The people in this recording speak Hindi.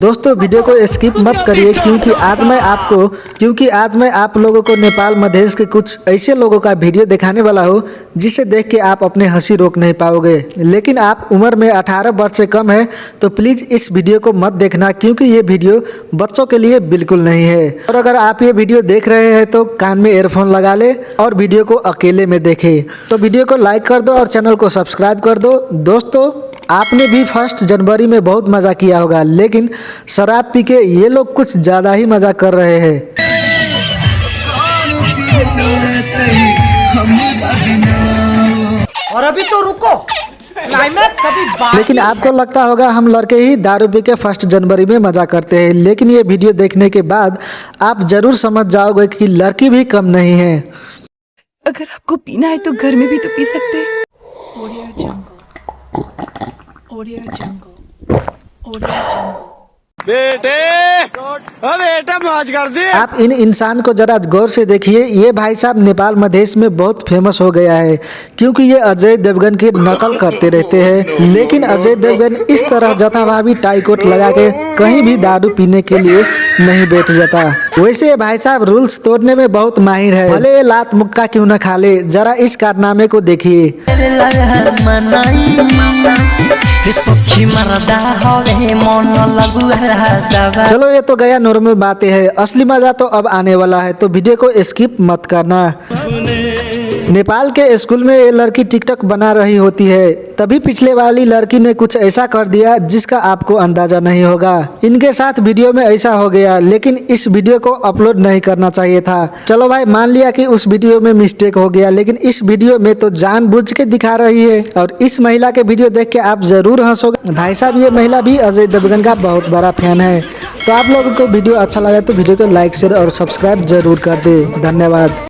दोस्तों वीडियो को स्किप मत करिए क्योंकि आज मैं आप लोगों को नेपाल मधेश के कुछ ऐसे लोगों का वीडियो दिखाने वाला हूँ जिसे देख के आप अपने हंसी रोक नहीं पाओगे। लेकिन आप उम्र में 18 वर्ष से कम है तो प्लीज़ इस वीडियो को मत देखना क्योंकि ये वीडियो बच्चों के लिए बिल्कुल नहीं है। और अगर आप ये वीडियो देख रहे हैं तो कान में ईयरफोन लगा ले और वीडियो को अकेले में देखें। तो वीडियो को लाइक कर दो और चैनल को सब्सक्राइब कर दो। दोस्तों आपने भी 1 जनवरी में बहुत मज़ा किया होगा, लेकिन शराब पी के ये लोग कुछ ज़्यादा ही मज़ा कर रहे हैं। और अभी तो रुको, लेकिन आपको लगता होगा हम लड़के ही दारू पी के 1 जनवरी में मज़ा करते हैं, लेकिन ये वीडियो देखने के बाद आप ज़रूर समझ जाओगे कि लड़की भी कम नहीं है। अगर आपको पीना है तो घर में भी तो पी सकते हैं। बेटे मौज कर दी। आप इन इंसान को जरा गौर से देखिए। ये भाई साहब नेपाल मधेश में बहुत फेमस हो गया है क्योंकि ये अजय देवगन की नकल करते रहते हैं। लेकिन अजय देवगन इस तरह जताभावी टाई कोट लगा के कहीं भी दारू पीने के लिए नहीं बैठ जाता। वैसे भाई साहब रूल्स तोड़ने में बहुत माहिर है, भले ये लात मुक्का क्यों न खा ले। जरा इस कारनामे को देखिए। चलो ये तो गया नॉर्मल बातें है, असली मजा तो अब आने वाला है, तो वीडियो को स्किप मत करना। नेपाल के स्कूल में ये लड़की टिकटॉक बना रही होती है, तभी पिछले वाली लड़की ने कुछ ऐसा कर दिया जिसका आपको अंदाजा नहीं होगा। इनके साथ वीडियो में ऐसा हो गया, लेकिन इस वीडियो को अपलोड नहीं करना चाहिए था। चलो भाई मान लिया कि उस वीडियो में मिस्टेक हो गया, लेकिन इस वीडियो में तो जानबूझ के दिखा रही है। और इस महिला के वीडियो देख के आप जरूर हंसोगे। भाई साहब ये महिला भी अजय देवगन का बहुत बड़ा फैन है। तो आप लोगों को वीडियो अच्छा लगा तो वीडियो को लाइक शेयर और सब्सक्राइब जरूर कर दे। धन्यवाद।